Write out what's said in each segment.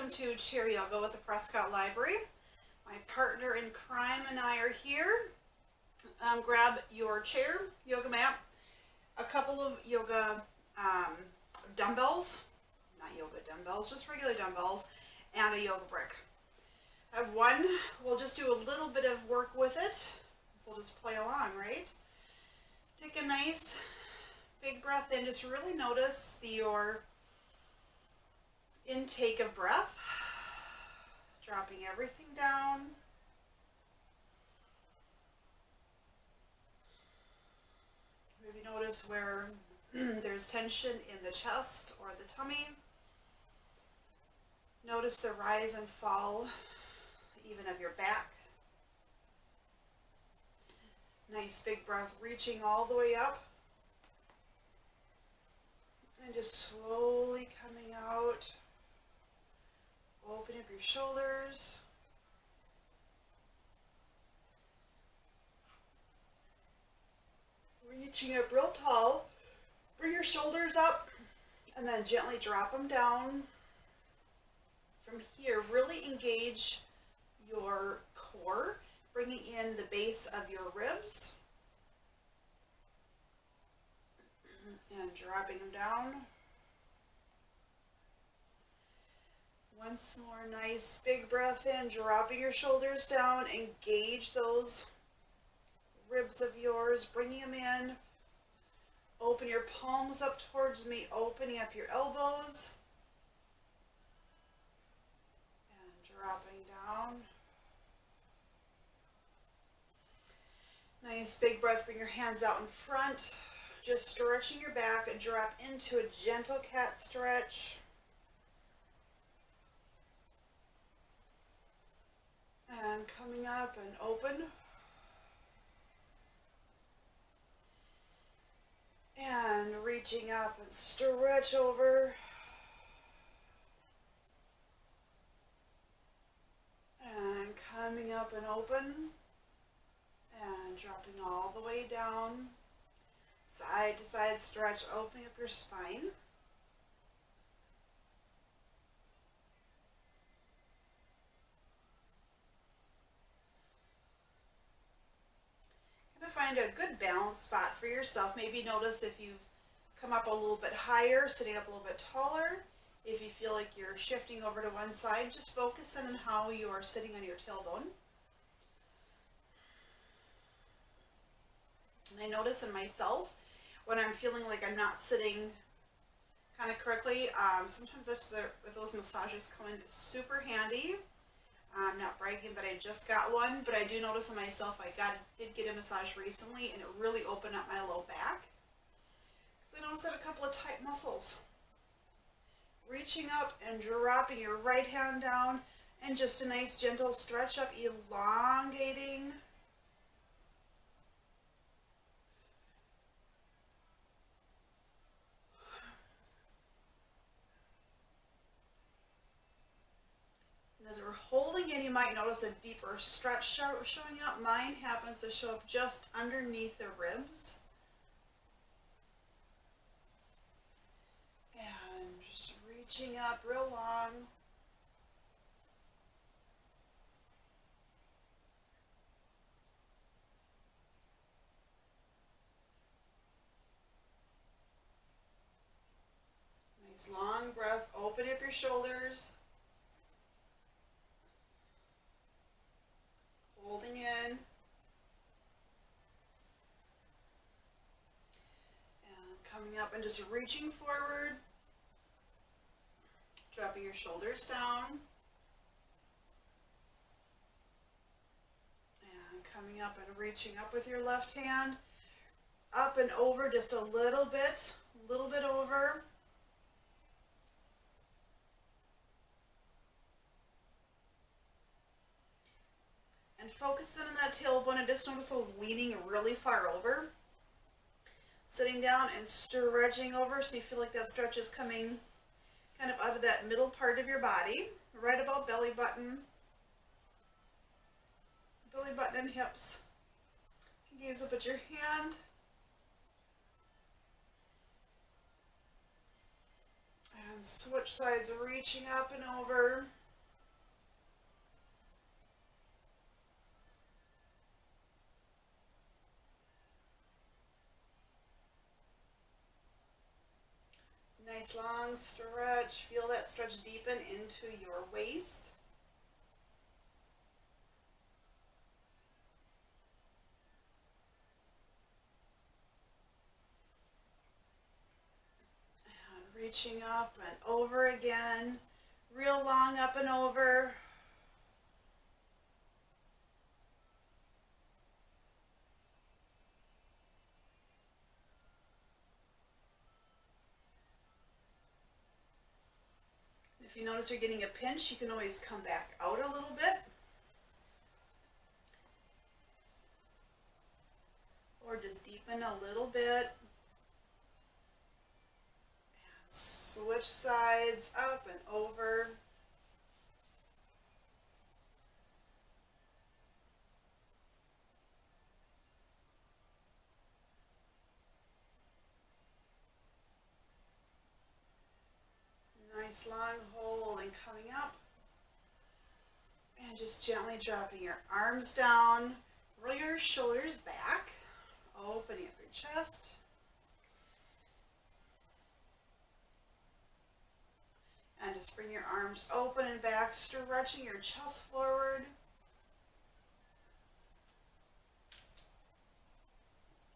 welcome to Chair Yoga with the Prescott Library. My partner in crime and I are here. Grab your chair, yoga mat, a couple of yoga dumbbells, not yoga dumbbells, just regular dumbbells, and a yoga brick. I have one. We'll just do a little bit of work with it, so we'll just play along, right? Take a nice big breath in. Just really notice your intake of breath, dropping everything down. Maybe notice where there's tension in the chest or the tummy. Notice the rise and fall even of your back. Nice big breath, reaching all the way up. And just slowly coming out. Open up your shoulders. Reaching up real tall. Bring your shoulders up and then gently drop them down. From here, really engage your core, bringing in the base of your ribs. And dropping them down. Once more, nice big breath in, dropping your shoulders down, engage those ribs of yours, bringing them in. Open your palms up towards me, opening up your elbows. And dropping down. Nice big breath, bring your hands out in front. Just stretching your back and drop into a gentle cat stretch. And coming up and open. And reaching up and stretch over. And coming up and open. And dropping all the way down. Side to side stretch, opening up your spine. Find a good balance spot for yourself. Maybe notice if you've come up a little bit higher, sitting up a little bit taller. If you feel like you're shifting over to one side, just focus on how you are sitting on your tailbone. And I notice in myself, when I'm feeling like I'm not sitting kind of correctly, sometimes that's those massages come in super handy. I'm not bragging that I just got one, but I do notice in myself did get a massage recently, and it really opened up my low back. So I noticed I had a couple of tight muscles. Reaching up and dropping your right hand down, and just a nice gentle stretch up, elongating. As we're holding in, you might notice a deeper stretch showing up. Mine happens to show up just underneath the ribs. And just reaching up real long. Nice long breath. Open up your shoulders. Holding in. And coming up and just reaching forward. Dropping your shoulders down. And coming up and reaching up with your left hand. Up and over just a little bit over. And focus in on that tailbone, and just notice I was leaning really far over. Sitting down and stretching over, so you feel like that stretch is coming kind of out of that middle part of your body, right about belly button and hips. You can gaze up at your hand. And And switch sides, reaching up and over. Nice long stretch. Feel that stretch deepen into your waist. And reaching up and over again. Real long up and over. If you notice you're getting a pinch, you can always come back out a little bit. Or just deepen a little bit. And switch sides up and over. Nice long hold and coming up. And just gently dropping your arms down. Roll your shoulders back. Opening up your chest. And just bring your arms open and back, stretching your chest forward.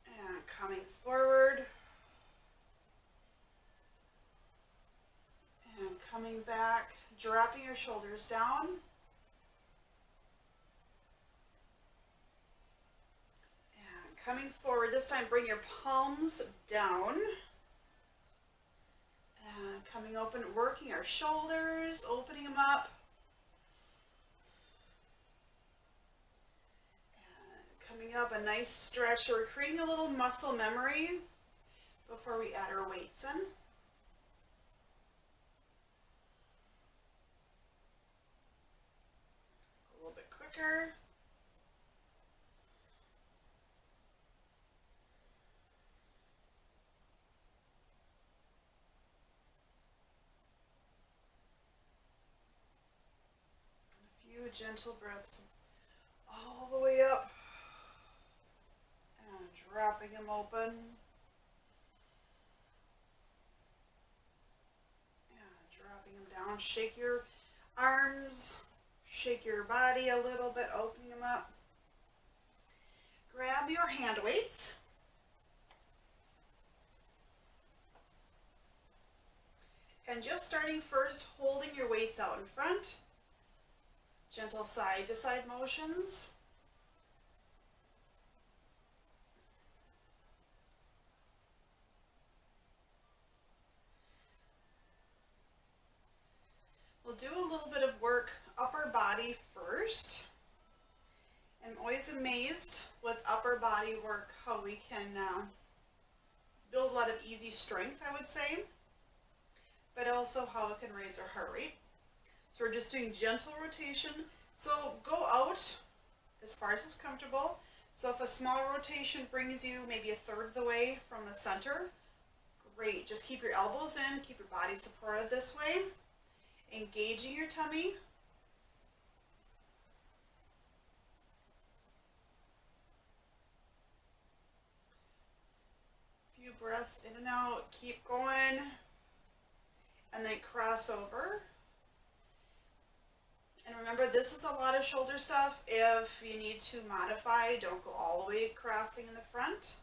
And coming forward. And coming back, dropping your shoulders down. And coming forward, this time bring your palms down. And coming open, working our shoulders, opening them up. And coming up, a nice stretch. So we're creating a little muscle memory before we add our weights in. A little bit quicker. Gentle breaths all the way up and dropping them open and dropping them down. Shake your arms, shake your body a little bit, opening them up. Grab your hand weights and just starting first, holding your weights out in front. Gentle side to side motions. We'll do a little bit of work upper body first. I'm always amazed with upper body work how we can build a lot of easy strength, I would say, but also how it can raise our heart rate. So we're just doing gentle rotation. So go out as far as it's comfortable. So if a small rotation brings you maybe a third of the way from the center, great. Just keep your elbows in, keep your body supported this way. Engaging your tummy. A few breaths in and out. Keep going. And then cross over. And remember, this is a lot of shoulder stuff. If you need to modify, don't go all the way crossing in the front,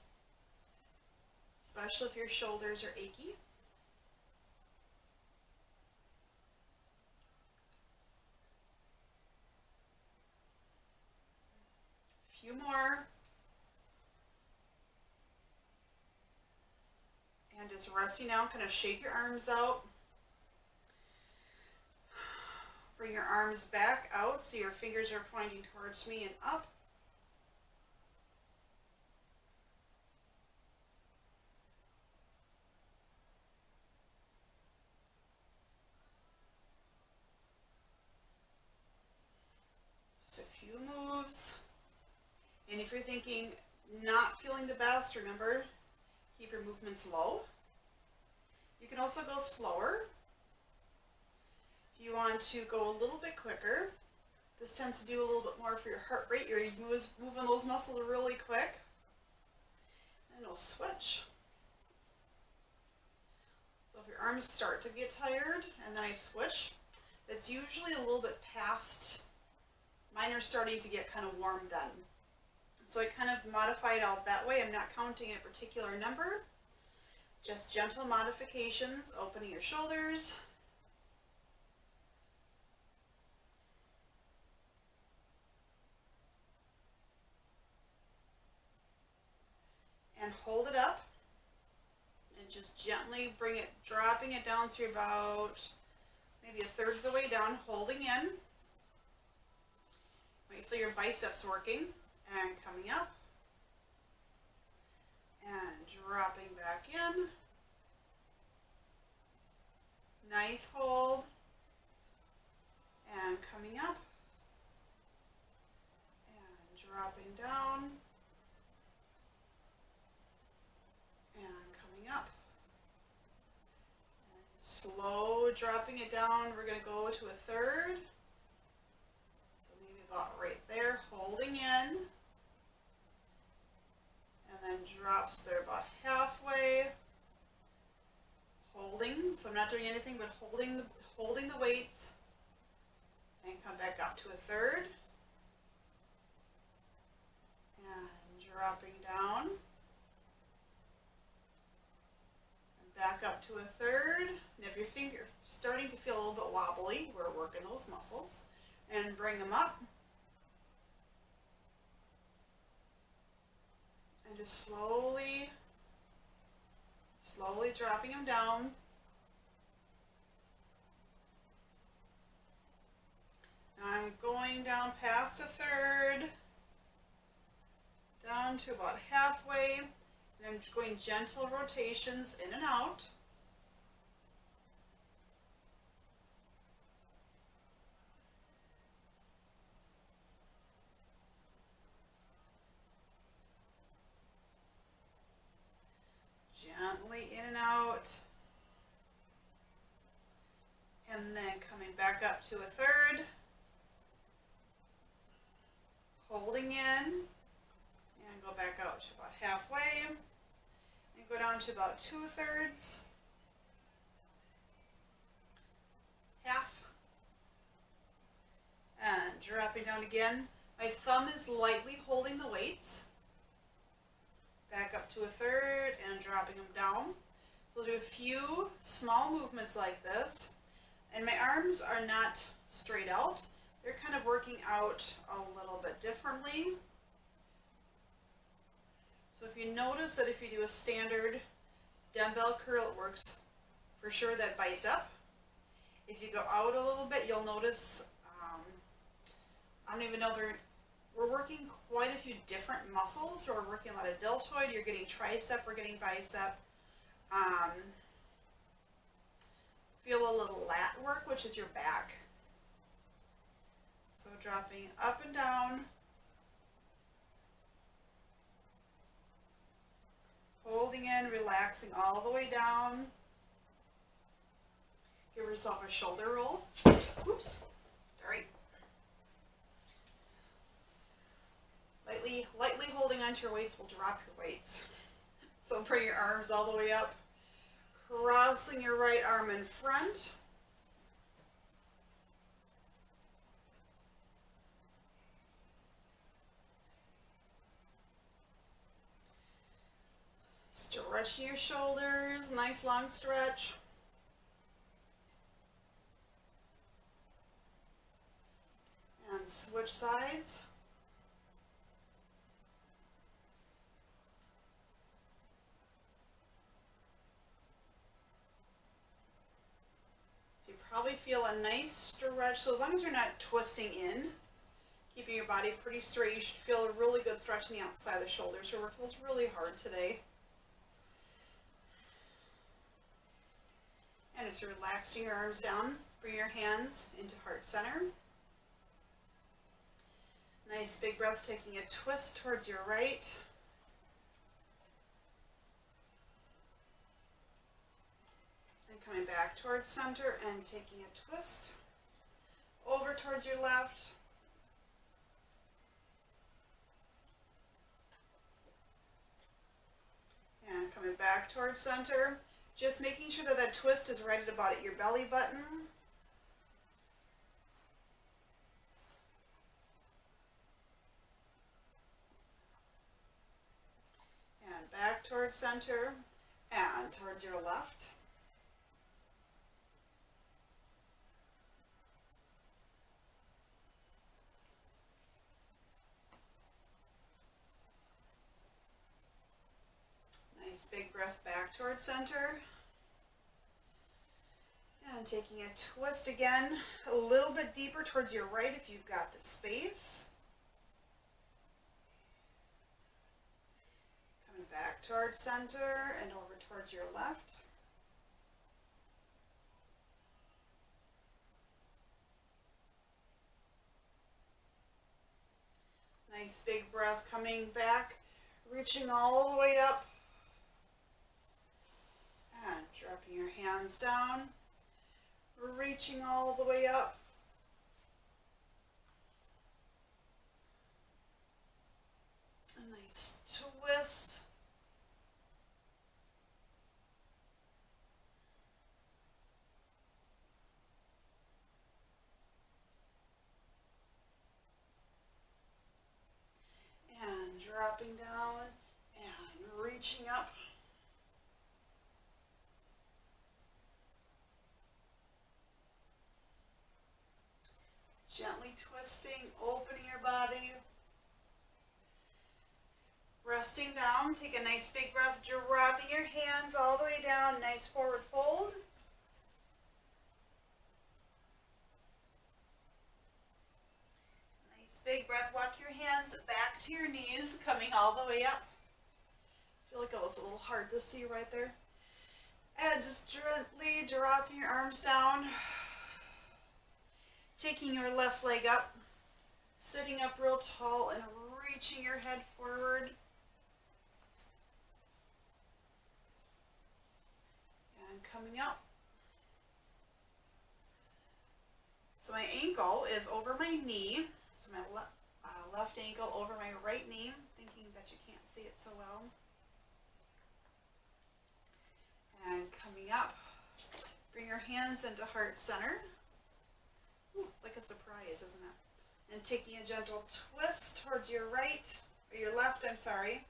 especially if your shoulders are achy. A few more. And just resting down, kind of shake your arms out. Bring your arms back out so your fingers are pointing towards me and up. Just a few moves. And if you're thinking, not feeling the best, remember, keep your movements low. You can also go slower. If you want to go a little bit quicker, this tends to do a little bit more for your heart rate. You're moving those muscles really quick. And we'll switch. So if your arms start to get tired and then I switch, it's usually a little bit past, mine are starting to get kind of warm then. So I kind of modify it out that way. I'm not counting a particular number, just gentle modifications, opening your shoulders. And hold it up. And just gently bring it, dropping it down through about maybe a third of the way down, holding in. Wait for your biceps working and coming up and dropping back in. Nice hold and coming up and dropping down and coming up. Slow dropping it down. We're going to go to a third. So maybe about right there, holding in. And then drops there about halfway. Holding. So I'm not doing anything but holding the weights. And come back up to a third. And dropping down. Back up to a third, and if your finger starting to feel a little bit wobbly, we're working those muscles, and bring them up, and just slowly dropping them down. Now I'm going down past a third, down to about halfway. And I'm going gentle rotations in and out. Gently in and out. And then coming back up to a third. Holding in. And go back out to about halfway. And go down to about 2/3. Half. And dropping down again. My thumb is lightly holding the weights. Back up to a third and dropping them down. So we'll do a few small movements like this. And my arms are not straight out. They're kind of working out a little bit differently. So if you notice that if you do a standard dumbbell curl, it works for sure that bicep. If you go out a little bit, you'll notice, I don't even know, we're working quite a few different muscles. So we're working a lot of deltoid, you're getting tricep, we're getting bicep. Feel a little lat work, which is your back. So dropping up and down. Holding in, relaxing all the way down. Give yourself a shoulder roll. Oops, sorry. Lightly holding onto your weights will drop your weights. So bring your arms all the way up. Crossing your right arm in front. Stretching your shoulders, nice long stretch. And switch sides. So you probably feel a nice stretch. So as long as you're not twisting in, keeping your body pretty straight, you should feel a really good stretch on the outside of the shoulders. Your work feels really hard today. And just relaxing your arms down, bring your hands into heart center. Nice big breath, taking a twist towards your right. And coming back towards center and taking a twist. over towards your left. And coming back towards center. Just making sure that that twist is right at about at your belly button. And back towards center and towards your left. Nice big breath back towards center. And taking a twist again, a little bit deeper towards your right if you've got the space. Coming back towards center and over towards your left. Nice big breath coming back, reaching all the way up. And dropping your hands down, reaching all the way up. A nice twist. And dropping down and reaching up. Gently twisting, opening your body. Resting down, take a nice big breath, dropping your hands all the way down, nice forward fold. Nice big breath, walk your hands back to your knees, coming all the way up. I feel like it was a little hard to see right there. And just gently dropping your arms down. Taking your left leg up, sitting up real tall and reaching your head forward. And coming up. So my ankle is over my knee. So my left ankle over my right knee, thinking that you can't see it so well. And coming up, bring your hands into heart center. Ooh, it's like a surprise, isn't it? And taking a gentle twist towards your right, or your left, I'm sorry.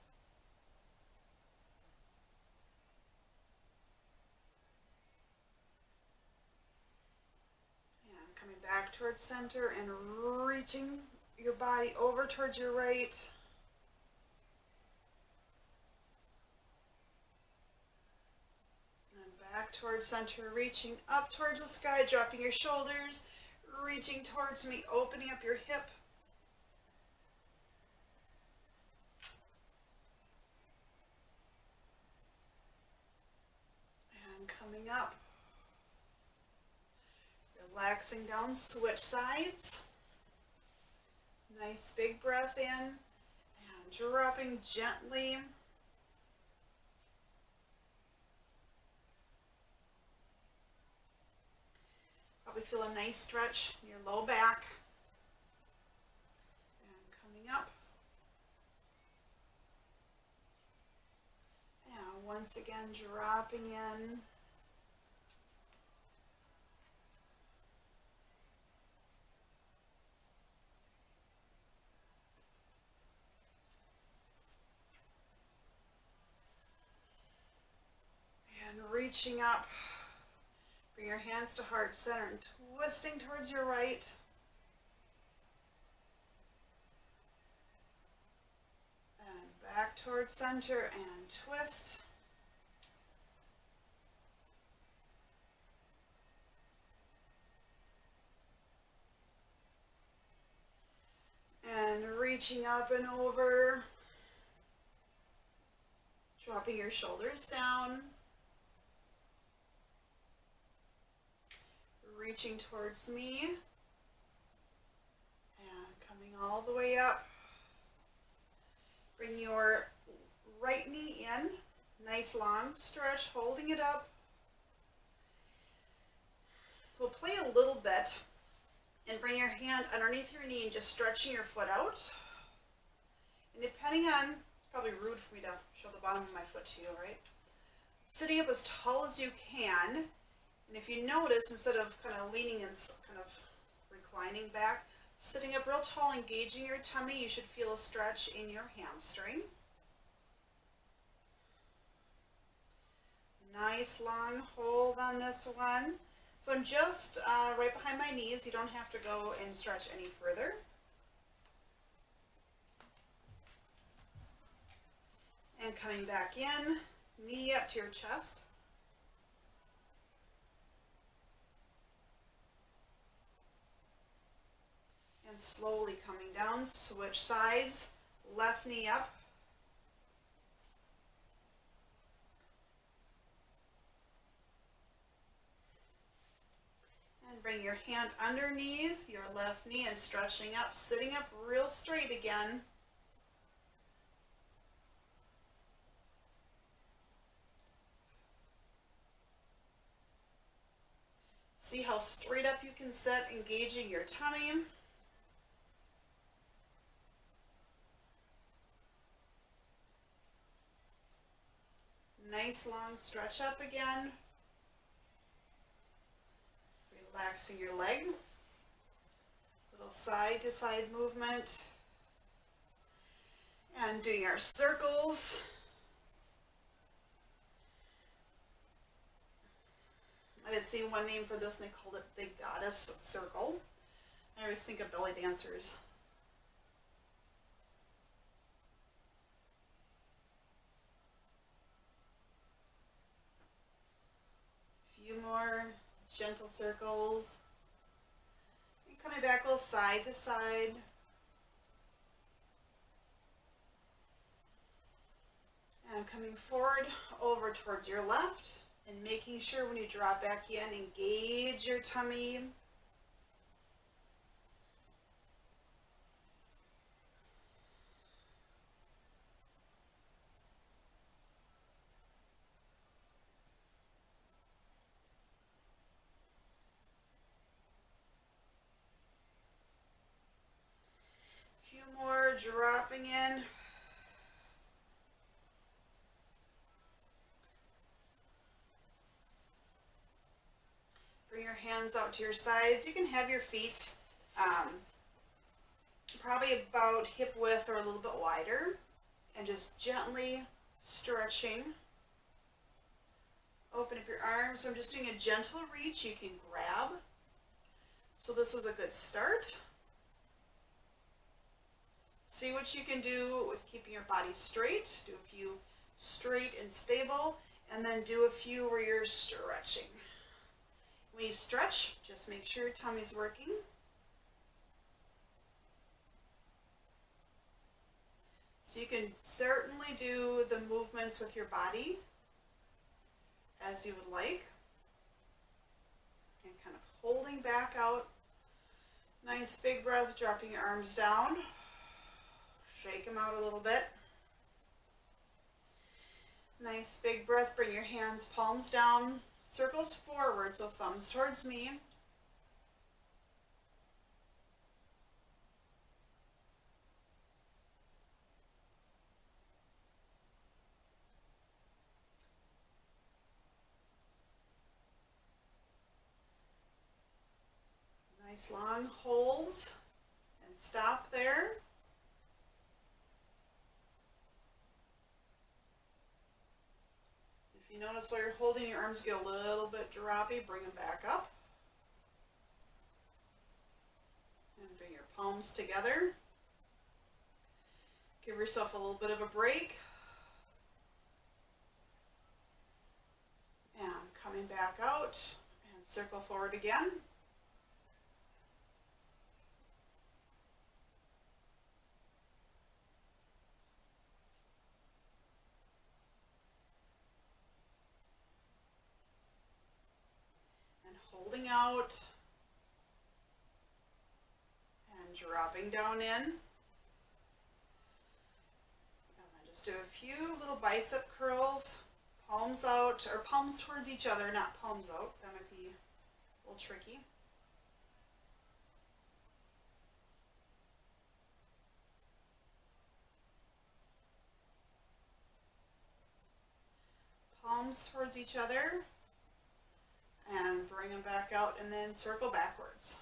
And coming back towards center and reaching your body over towards your right. And back towards center, reaching up towards the sky, dropping your shoulders. Reaching towards me, opening up your hip. And coming up. Relaxing down, switch sides. Nice big breath in. And dropping gently. Probably feel a nice stretch in your low back. And coming up. And once again, dropping in. And reaching up. Bring your hands to heart center and twisting towards your right. And back towards center and twist. And reaching up and over. Dropping your shoulders down. Reaching towards me and coming all the way up. Bring your right knee in, nice long stretch, holding it up. We'll play a little bit And bring your hand underneath your knee and just stretching your foot out. And depending on, it's probably rude for me to show the bottom of my foot to you, right? Sitting up as tall as you can. And if you notice, instead of kind of leaning and kind of reclining back, sitting up real tall, engaging your tummy, you should feel a stretch in your hamstring. Nice long hold on this one. So I'm just right behind my knees. You don't have to go and stretch any further. And coming back in, knee up to your chest. And slowly coming down, switch sides, left knee up. And bring your hand underneath your left knee and stretching up, sitting up real straight again. See how straight up you can sit, engaging your tummy. Nice long stretch up again. Relaxing your leg. Little side to side movement. And doing our circles. I had seen one name for this and they called it the goddess circle. I always think of belly dancers. A few more gentle circles. And coming back a little side to side. And coming forward over towards your left. And making sure when you drop back in, engage your tummy. A few more dropping in. Bring your hands out to your sides. You can have your feet probably about hip width or a little bit wider, and just gently stretching. Open up your arms. So I'm just doing a gentle reach. You can grab. So this is a good start. See what you can do with keeping your body straight. Do a few straight and stable, and then do a few where you're stretching. When you stretch, just make sure your tummy's working. So you can certainly do the movements with your body as you would like. And kind of holding back out. Nice big breath, dropping your arms down. Shake them out a little bit. Nice big breath, bring your hands, palms down. Circles forward, so thumbs towards me. Nice long holds and stop there. If you notice while you're holding, your arms get a little bit droppy, bring them back up. And bring your palms together. Give yourself a little bit of a break. And coming back out and circle forward again. Holding out and dropping down in. And then just do a few little bicep curls, palms out, or palms towards each other, not palms out. That might be a little tricky. palms towards each other and bring them back out and then circle backwards.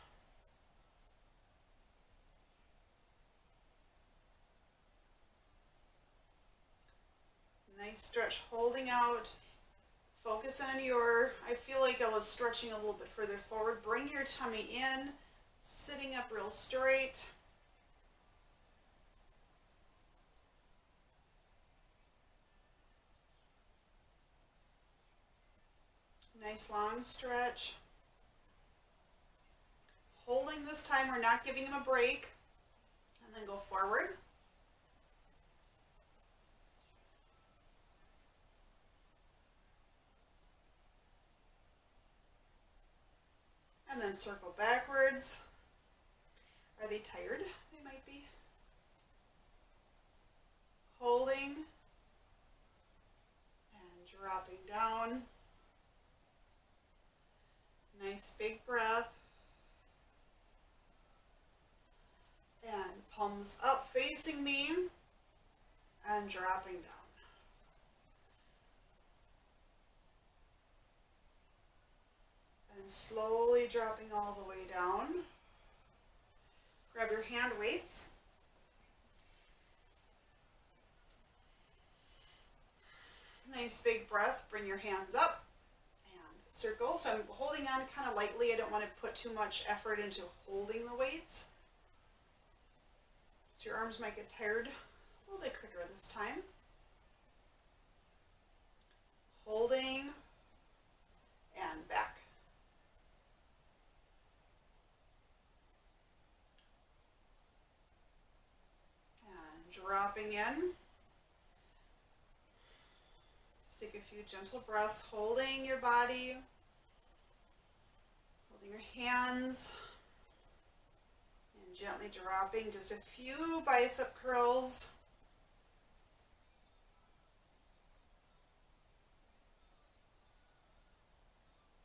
Nice stretch, holding out. Focus on I feel like I was stretching a little bit further forward. Bring your tummy in, sitting up real straight. Nice long stretch. Holding this time, we're not giving them a break. And then go forward. And then circle backwards. Are they tired? They might be. Holding and dropping down. Nice big breath. And palms up facing me and dropping down. And slowly dropping all the way down. Grab your hand weights. Nice big breath. Bring your hands up and circle. So I'm holding on kind of lightly. I don't want to put too much effort into holding the weights. So your arms might get tired a little bit quicker this time. Holding and back. And dropping in. Just take a few gentle breaths, holding your body, holding your hands. Gently dropping, just a few bicep curls.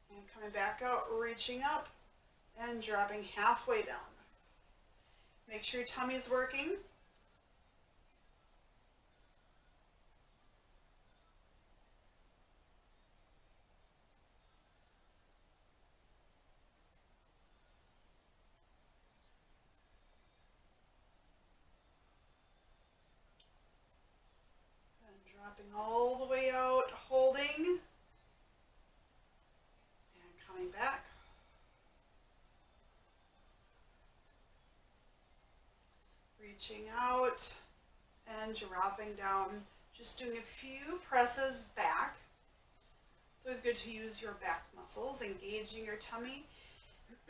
And coming back out, reaching up and dropping halfway down. Make sure your tummy is working. Dropping all the way out, holding, and coming back. Reaching out and dropping down. Just doing a few presses back. It's always good to use your back muscles, engaging your tummy.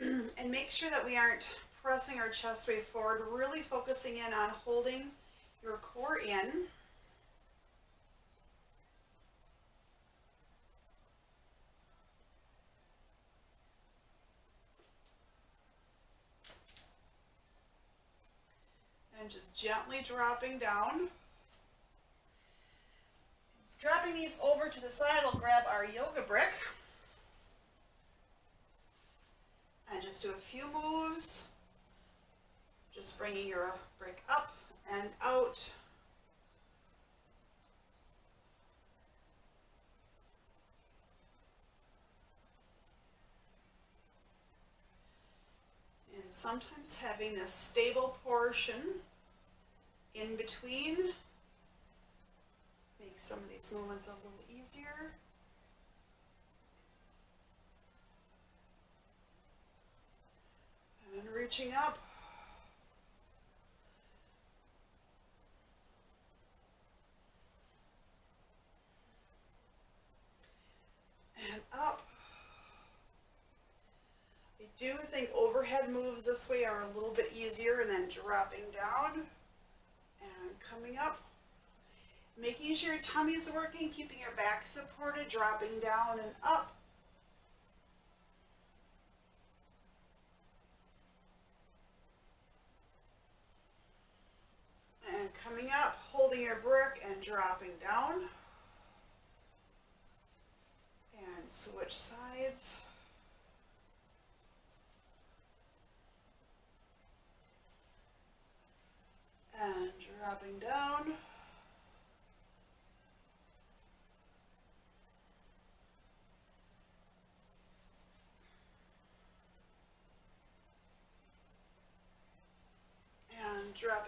And make sure that we aren't pressing our chest way forward, really focusing in on holding your core in. And just gently dropping down. Dropping these over to the side, we'll grab our yoga brick. And just do a few moves. Just bringing your brick up and out. And sometimes having this stable portion in between makes some of these movements a little easier. And reaching up. And up. I do think overhead moves this way are a little bit easier, and then dropping down and coming up. Making sure your tummy is working, keeping your back supported, dropping down and up. And coming up, holding your brick and dropping down. And switch sides. And dropping down.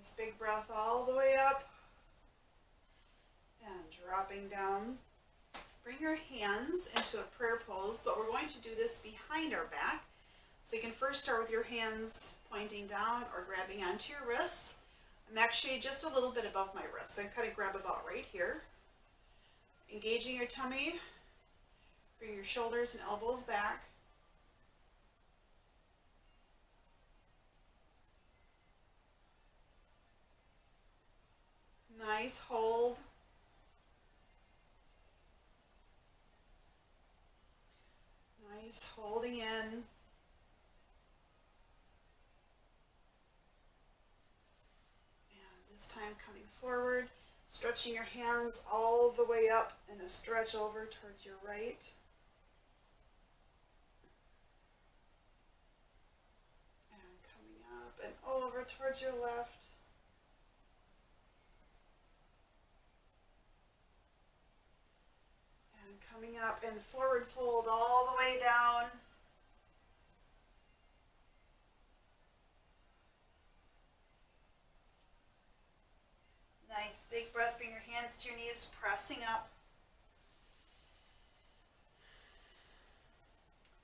Nice big breath all the way up and dropping down. Bring your hands into a prayer pose, but we're going to do this behind our back. So you can first start with your hands pointing down or grabbing onto your wrists. I'm actually just a little bit above my wrists. I kind of grab about right here. Engaging your tummy. Bring your shoulders and elbows back. Nice hold. Nice holding in. And this time coming forward, stretching your hands all the way up and a stretch over towards your right. And coming up and over towards your left. Coming up and forward fold all the way down. Nice big breath, bring your hands to your knees, pressing up.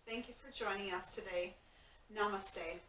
Thank you for joining us today. Namaste.